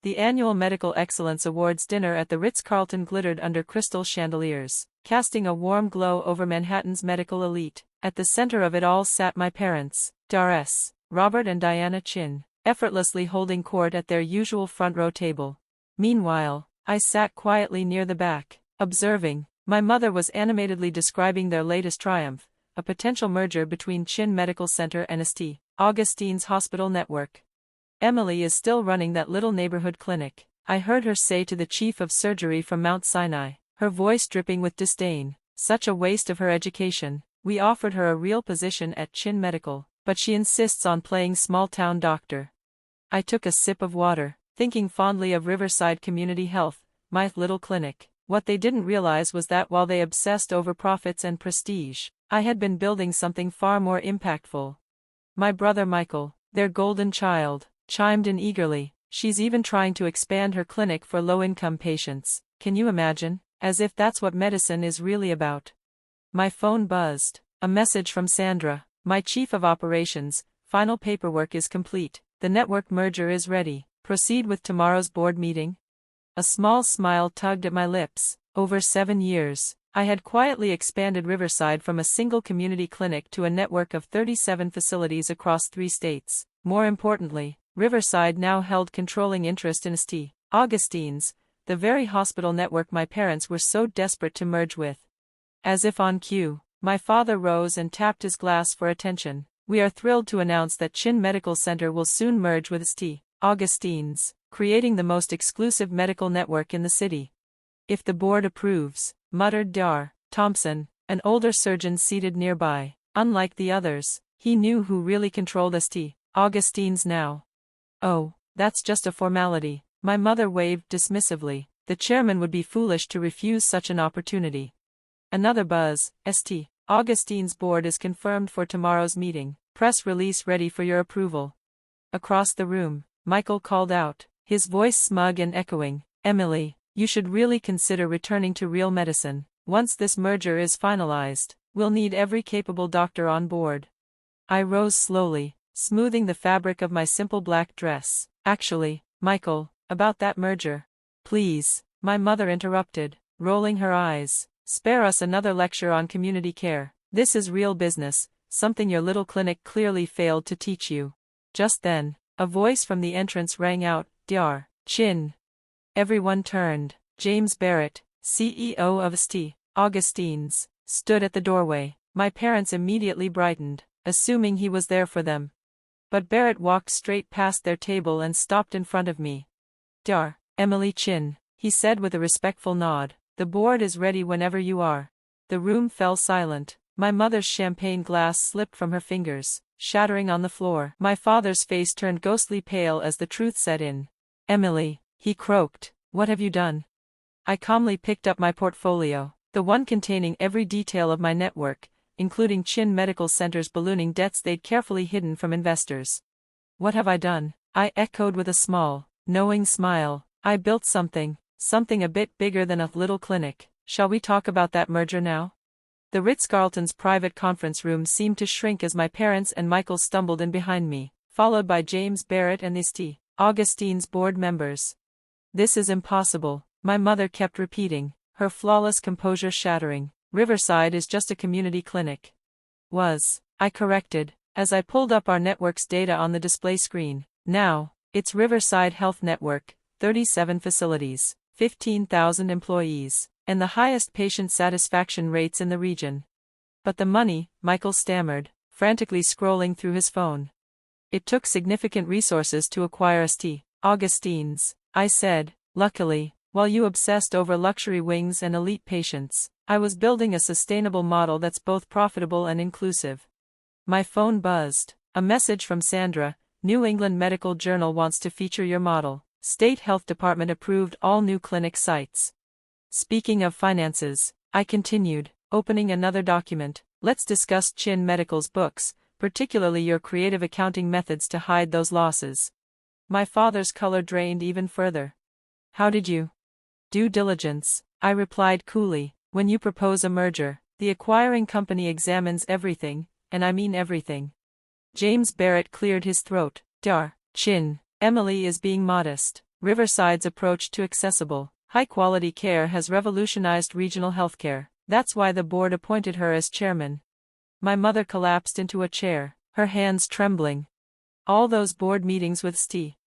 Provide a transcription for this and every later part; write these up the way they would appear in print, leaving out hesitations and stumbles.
The annual Medical Excellence Awards dinner at the Ritz-Carlton glittered under crystal chandeliers, casting a warm glow over Manhattan's medical elite. At the center of it all sat my parents, Drs. Robert and Diana Chin, effortlessly holding court at their usual front-row table. Meanwhile, I sat quietly near the back, observing. My mother was animatedly describing their latest triumph, a potential merger between Chin Medical Center and St. Augustine's hospital network. Emily is still running that little neighborhood clinic, I heard her say to the chief of surgery from Mount Sinai, her voice dripping with disdain. Such a waste of her education. We offered her a real position at Chin Medical, but she insists on playing small-town doctor. I took a sip of water, thinking fondly of Riverside Community Health, my little clinic. What they didn't realize was that while they obsessed over profits and prestige, I had been building something far more impactful. My brother Michael, their golden child, chimed in eagerly. She's even trying to expand her clinic for low-income patients. Can you imagine? As if that's what medicine is really about. My phone buzzed. A message from Sandra, my chief of operations. Final paperwork is complete. The network merger is ready. Proceed with tomorrow's board meeting. A small smile tugged at my lips. Over 7 years, I had quietly expanded Riverside from a single community clinic to a network of 37 facilities across 3 states. More importantly, Riverside now held controlling interest in St. Augustine's, the very hospital network my parents were so desperate to merge with. As if on cue, my father rose and tapped his glass for attention. We are thrilled to announce that Chin Medical Center will soon merge with St. Augustine's, creating the most exclusive medical network in the city. If the board approves, muttered Dr. Thompson, an older surgeon seated nearby. Unlike the others, he knew who really controlled St. Augustine's now. Oh, that's just a formality, my mother waved dismissively. The chairman would be foolish to refuse such an opportunity. Another buzz. St. Augustine's board is confirmed for tomorrow's meeting. Press release ready for your approval. Across the room, Michael called out, his voice smug and echoing, Emily, you should really consider returning to real medicine. Once this merger is finalized, we'll need every capable doctor on board. I rose slowly, smoothing the fabric of my simple black dress. Actually, Michael, about that merger. Please, my mother interrupted, rolling her eyes. Spare us another lecture on community care. This is real business, something your little clinic clearly failed to teach you. Just then, a voice from the entrance rang out, Dr. Chin. Everyone turned. James Barrett, CEO of St. Augustine's, stood at the doorway. My parents immediately brightened, assuming he was there for them. But Barrett walked straight past their table and stopped in front of me. Dr. Emily Chin, he said with a respectful nod. The board is ready whenever you are. The room fell silent. My mother's champagne glass slipped from her fingers, shattering on the floor. My father's face turned ghostly pale as the truth set in. Emily, he croaked, what have you done? I calmly picked up my portfolio, the one containing every detail of my network, including Chin Medical Center's ballooning debts they'd carefully hidden from investors. What have I done? I echoed with a small, knowing smile. I built something a bit bigger than a little clinic. Shall we talk about that merger now? The Ritz-Carlton's private conference room seemed to shrink as my parents and Michael stumbled in behind me, followed by James Barrett and the St. Augustine's board members. This is impossible, my mother kept repeating, her flawless composure shattering. Riverside is just a community clinic. I corrected, as I pulled up our network's data on the display screen. Now, it's Riverside Health Network, 37 facilities. 15,000 employees, and the highest patient satisfaction rates in the region. But the money, Michael stammered, frantically scrolling through his phone. It took significant resources to acquire St. Augustine's, I said. Luckily, while you obsessed over luxury wings and elite patients, I was building a sustainable model that's both profitable and inclusive. My phone buzzed. A message from Sandra, New England Medical Journal wants to feature your model. State Health Department approved all new clinic sites. Speaking of finances, I continued, opening another document. Let's discuss Chin Medical's books, particularly your creative accounting methods to hide those losses. My father's color drained even further. How did you? Due diligence, I replied coolly. When you propose a merger, the acquiring company examines everything, and I mean everything. James Barrett cleared his throat. Dr. Chin. Emily is being modest. Riverside's approach to accessible, high-quality care has revolutionized regional healthcare. That's why the board appointed her as chairman. My mother collapsed into a chair, her hands trembling. All those board meetings with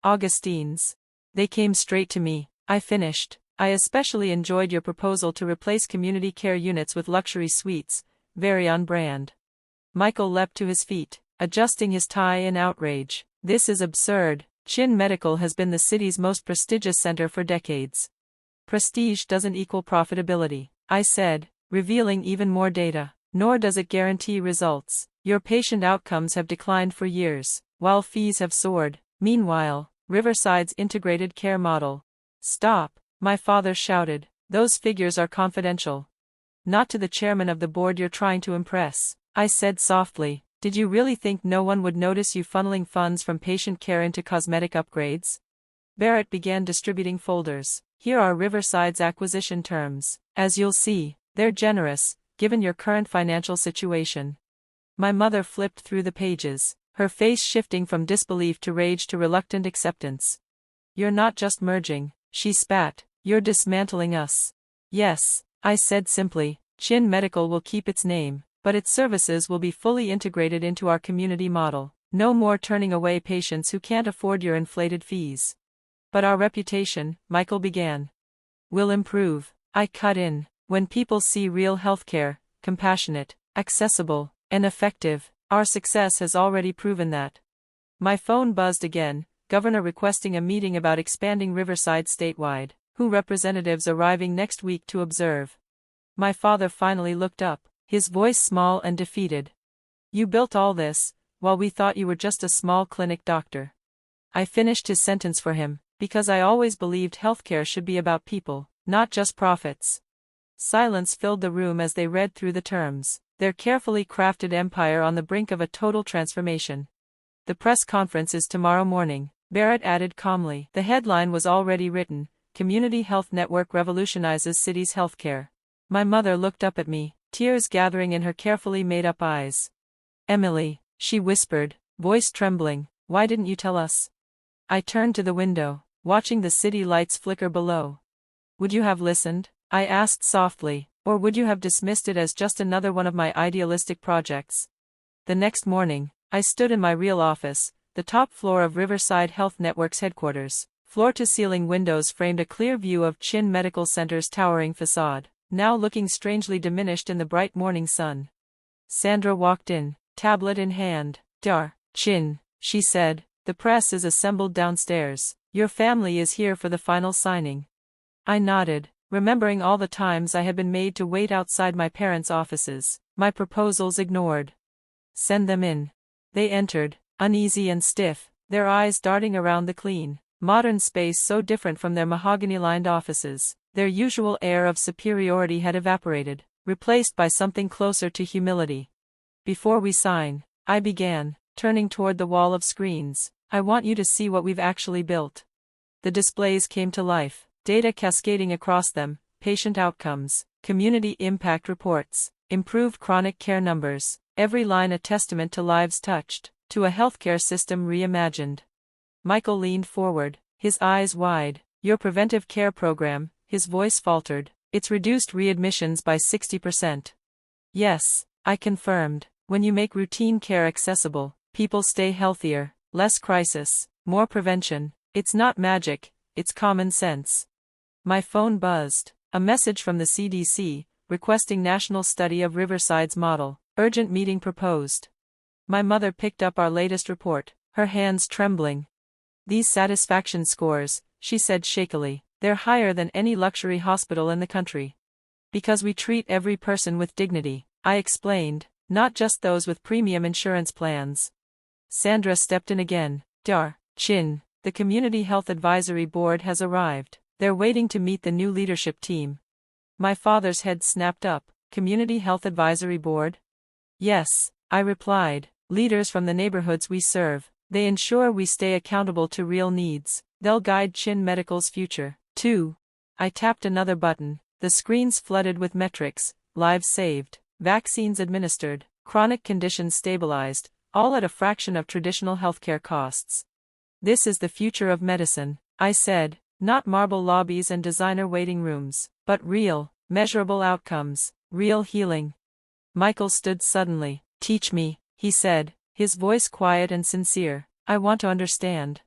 Augustine's. They came straight to me. I finished. I especially enjoyed your proposal to replace community care units with luxury suites, very on brand. Michael leapt to his feet, adjusting his tie in outrage. This is absurd. Chin Medical has been the city's most prestigious center for decades. Prestige doesn't equal profitability, I said, revealing even more data. Nor does it guarantee results. Your patient outcomes have declined for years, while fees have soared. Meanwhile, Riverside's integrated care model. Stop, my father shouted. Those figures are confidential. Not to the chairman of the board you're trying to impress, I said softly. Did you really think no one would notice you funneling funds from patient care into cosmetic upgrades? Barrett began distributing folders. Here are Riverside's acquisition terms. As you'll see, they're generous, given your current financial situation. My mother flipped through the pages, her face shifting from disbelief to rage to reluctant acceptance. You're not just merging, she spat, you're dismantling us. Yes, I said simply, Chin Medical will keep its name, but its services will be fully integrated into our community model. No more turning away patients who can't afford your inflated fees. But our reputation, Michael began, will improve, I cut in. When people see real healthcare, compassionate, accessible, and effective, our success has already proven that. My phone buzzed again, Governor requesting a meeting about expanding Riverside statewide, WHO representatives arriving next week to observe. My father finally looked up, his voice small and defeated. You built all this, while we thought you were just a small clinic doctor. I finished his sentence for him, because I always believed healthcare should be about people, not just profits. Silence filled the room as they read through the terms, their carefully crafted empire on the brink of a total transformation. The press conference is tomorrow morning, Barrett added calmly. The headline was already written, Community Health Network Revolutionizes City's Healthcare. My mother looked up at me, tears gathering in her carefully made-up eyes. Emily, she whispered, voice trembling, why didn't you tell us? I turned to the window, watching the city lights flicker below. Would you have listened? I asked softly, or would you have dismissed it as just another one of my idealistic projects? The next morning, I stood in my real office, the top floor of Riverside Health Network's headquarters. Floor-to-ceiling windows framed a clear view of Chin Medical Center's towering facade, now looking strangely diminished in the bright morning sun. Sandra walked in, tablet in hand. Chin, she said, the press is assembled downstairs. Your family is here for the final signing. I nodded, remembering all the times I had been made to wait outside my parents' offices, my proposals ignored. Send them in. They entered, uneasy and stiff, their eyes darting around the clean, modern space so different from their mahogany-lined offices. Their usual air of superiority had evaporated, replaced by something closer to humility. Before we sign, I began, turning toward the wall of screens, I want you to see what we've actually built. The displays came to life, data cascading across them, patient outcomes, community impact reports, improved chronic care numbers, every line a testament to lives touched, to a healthcare system reimagined. Michael leaned forward, his eyes wide. Your preventive care program, his voice faltered, it's reduced readmissions by 60%. Yes, I confirmed, when you make routine care accessible, people stay healthier, less crisis, more prevention. It's not magic, it's common sense. My phone buzzed, a message from the CDC, requesting national study of Riverside's model, urgent meeting proposed. My mother picked up our latest report, her hands trembling. These satisfaction scores, she said shakily, they're higher than any luxury hospital in the country. Because we treat every person with dignity, I explained, not just those with premium insurance plans. Sandra stepped in again. Chin, the Community Health Advisory Board has arrived. They're waiting to meet the new leadership team. My father's head snapped up. Community Health Advisory Board? Yes, I replied. Leaders from the neighborhoods we serve. They ensure we stay accountable to real needs. They'll guide Chin Medical's future, too. I tapped another button. The screens flooded with metrics, lives saved, vaccines administered, chronic conditions stabilized, all at a fraction of traditional healthcare costs. This is the future of medicine. I said. Not marble lobbies and designer waiting rooms, but real, measurable outcomes, real healing. Michael stood suddenly. Teach me, he said, his voice quiet and sincere. I want to understand.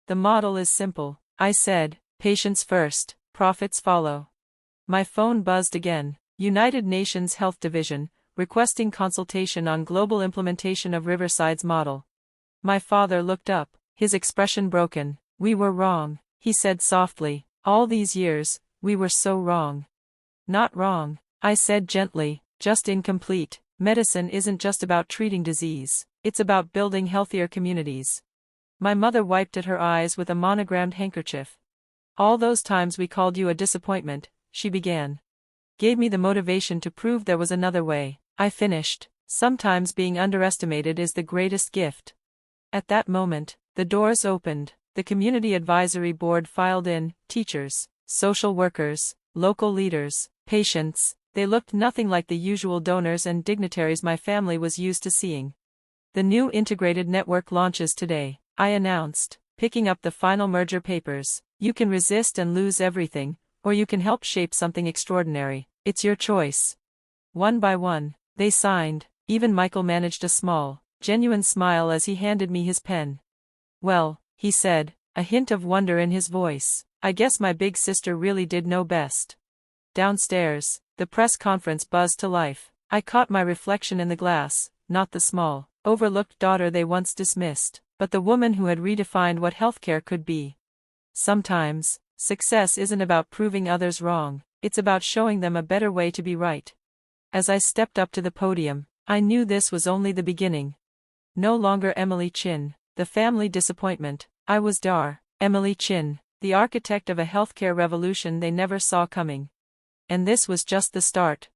The model is simple, I said. Patients first, profits follow. My phone buzzed again. United Nations Health Division, requesting consultation on global implementation of Riverside's model. My father looked up, his expression broken. We were wrong, he said softly. All these years, we were so wrong. Not wrong, I said gently, just incomplete. Medicine isn't just about treating disease, it's about building healthier communities. My mother wiped at her eyes with a monogrammed handkerchief. All those times we called you a disappointment, she began. Gave me the motivation to prove there was another way, I finished. Sometimes being underestimated is the greatest gift. At that moment, the doors opened, the community advisory board filed in, teachers, social workers, local leaders, patients. They looked nothing like the usual donors and dignitaries my family was used to seeing. The new integrated network launches today, I announced, picking up the final merger papers. You can resist and lose everything, or you can help shape something extraordinary. It's your choice. One by one, they signed. Even Michael managed a small, genuine smile as he handed me his pen. Well, he said, a hint of wonder in his voice, I guess my big sister really did know best. Downstairs, the press conference buzzed to life. I caught my reflection in the glass, not the small, overlooked daughter they once dismissed, but the woman who had redefined what healthcare could be. Sometimes, success isn't about proving others wrong, it's about showing them a better way to be right. As I stepped up to the podium, I knew this was only the beginning. No longer Emily Chin, the family disappointment. I was Emily Chin, the architect of a healthcare revolution they never saw coming. And this was just the start.